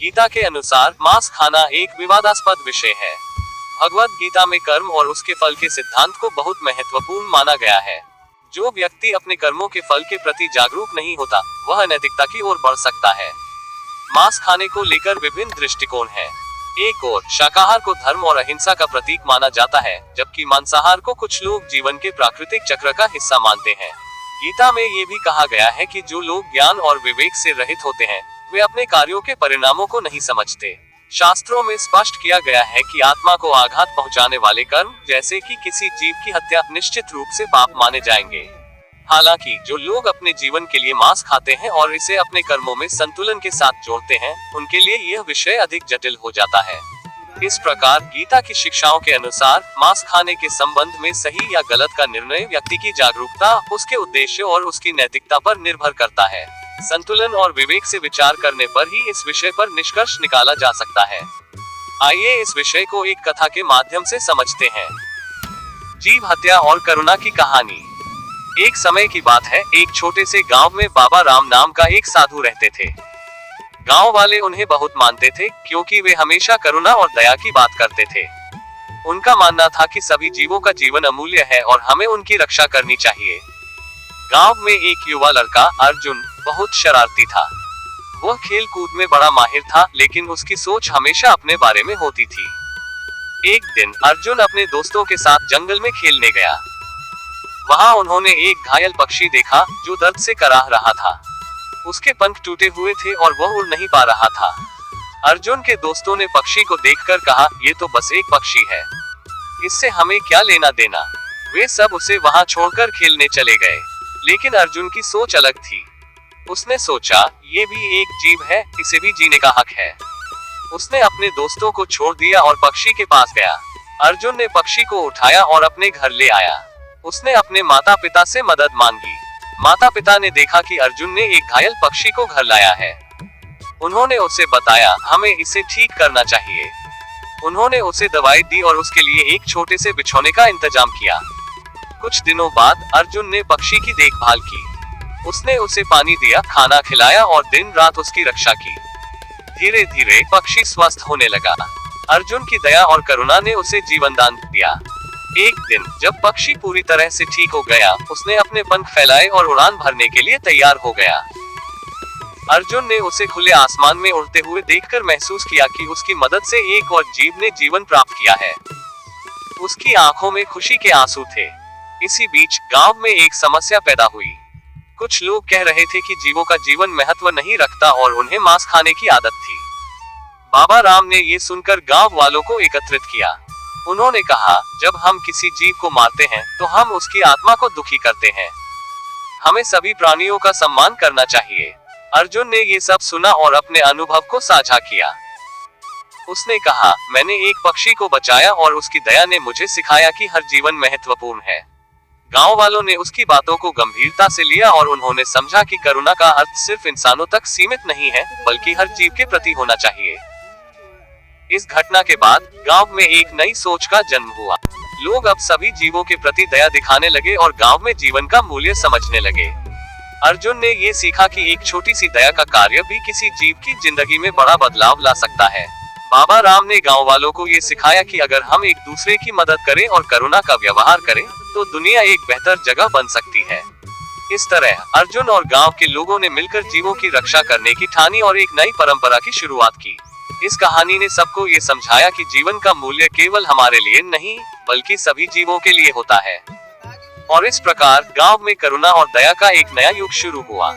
गीता के अनुसार मांस खाना एक विवादास्पद विषय है। भगवत गीता में कर्म और उसके फल के सिद्धांत को बहुत महत्वपूर्ण माना गया है। जो व्यक्ति अपने कर्मों के फल के प्रति जागरूक नहीं होता, वह अनैतिकता की ओर बढ़ सकता है। मांस खाने को लेकर विभिन्न दृष्टिकोण हैं। एक ओर शाकाहार को धर्म और अहिंसा का प्रतीक माना जाता है, जबकि मांसाहार को कुछ लोग जीवन के प्राकृतिक चक्र का हिस्सा मानते हैं। गीता में ये भी कहा गया है कि जो लोग ज्ञान और विवेक से रहित होते हैं, वे अपने कार्यों के परिणामों को नहीं समझते। शास्त्रों में स्पष्ट किया गया है कि आत्मा को आघात पहुंचाने वाले कर्म, जैसे कि किसी जीव की हत्या, निश्चित रूप से पाप माने जाएंगे। हालांकि जो लोग अपने जीवन के लिए मांस खाते हैं और इसे अपने कर्मों में संतुलन के साथ जोड़ते हैं, उनके लिए यह विषय अधिक जटिल हो जाता है। इस प्रकार गीता की शिक्षाओं के अनुसार मांस खाने के संबंध में सही या गलत का निर्णय व्यक्ति की जागरूकता, उसके उद्देश्य और उसकी नैतिकता पर निर्भर करता है। संतुलन और विवेक से विचार करने पर ही इस विषय पर निष्कर्ष निकाला जा सकता है। आइए इस विषय को एक कथा के माध्यम से समझते हैं। जीव हत्या और करुणा की कहानी। एक समय की बात है, एक छोटे से गांव में बाबा राम नाम का एक साधु रहते थे। गांव वाले उन्हें बहुत मानते थे, क्योंकि वे हमेशा करुणा और दया की बात करते थे। उनका मानना था कि सभी जीवों का जीवन अमूल्य है और हमें उनकी रक्षा करनी चाहिए। गांव में एक युवा लड़का अर्जुन बहुत शरारती था। वह खेल कूद में बड़ा माहिर था, लेकिन उसकी सोच हमेशा अपने बारे में होती थी। एक दिन अर्जुन अपने दोस्तों के साथ जंगल में खेलने गया। वहां उन्होंने एक घायल पक्षी देखा जो दर्द से कराह रहा था। उसके पंख टूटे हुए थे और वह उड़ नहीं पा रहा था। अर्जुन के दोस्तों ने पक्षी को देखकर कहा, ये तो बस एक पक्षी है, इससे हमें क्या लेना देना। वे सब उसे वहां छोड़कर खेलने चले गए। लेकिन अर्जुन की सोच अलग थी। उसने सोचा, ये भी एक जीव है, इसे भी जीने का हक है। उसने अपने दोस्तों को छोड़ दिया और पक्षी के पास गया। अर्जुन ने पक्षी को उठाया और अपने घर ले आया। उसने अपने माता पिता से मदद मांगी। माता पिता ने देखा कि अर्जुन ने एक घायल पक्षी को घर लाया है। उन्होंने उसे बताया, हमें इसे ठीक करना चाहिए। उन्होंने उसे दवाई दी और उसके लिए एक छोटे से बिछौने का इंतजाम किया। कुछ दिनों बाद अर्जुन ने पक्षी की देखभाल की। उसने उसे पानी दिया, खाना खिलाया और दिन रात उसकी रक्षा की। धीरे धीरे पक्षी स्वस्थ होने लगा। अर्जुन की दया और करुणा ने उसे जीवन दान दिया। एक दिन जब पक्षी पूरी तरह से ठीक हो गया, उसने अपने पंख फैलाए और उड़ान भरने के लिए तैयार हो गया। अर्जुन ने उसे खुले आसमान में उड़ते हुए देखकर महसूस किया कि उसकी मदद से एक और जीव ने जीवन प्राप्त किया है। उसकी आंखों में खुशी के आंसू थे। इसी बीच गांव में एक समस्या पैदा हुई। कुछ लोग कह रहे थे कि जीवों का जीवन महत्व नहीं रखता और उन्हें मांस खाने की आदत थी। बाबा राम ने ये सुनकर गांव वालों को एकत्रित किया। उन्होंने कहा, जब हम किसी जीव को मारते हैं तो हम उसकी आत्मा को दुखी करते हैं। हमें सभी प्राणियों का सम्मान करना चाहिए। अर्जुन ने ये सब सुना और अपने अनुभव को साझा किया। उसने कहा, मैंने एक पक्षी को बचाया और उसकी दया ने मुझे सिखाया कि हर जीवन महत्वपूर्ण है। गांव वालों ने उसकी बातों को गंभीरता से लिया और उन्होंने समझा कि करुणा का अर्थ सिर्फ इंसानों तक सीमित नहीं है, बल्कि हर जीव के प्रति होना चाहिए। इस घटना के बाद गांव में एक नई सोच का जन्म हुआ। लोग अब सभी जीवों के प्रति दया दिखाने लगे और गांव में जीवन का मूल्य समझने लगे। अर्जुन ने ये सीखा कि एक छोटी सी दया का कार्य भी किसी जीव की जिंदगी में बड़ा बदलाव ला सकता है। बाबा राम ने गांव वालों को ये सिखाया कि अगर हम एक दूसरे की मदद करें और करुणा का व्यवहार करें, तो दुनिया एक बेहतर जगह बन सकती है। इस तरह अर्जुन और गांव के लोगों ने मिलकर जीवों की रक्षा करने की ठानी और एक नई परंपरा की शुरुआत की। इस कहानी ने सबको ये समझाया कि जीवन का मूल्य केवल हमारे लिए नहीं, बल्कि सभी जीवों के लिए होता है। और इस प्रकार गांव में करुणा और दया का एक नया युग शुरू हुआ।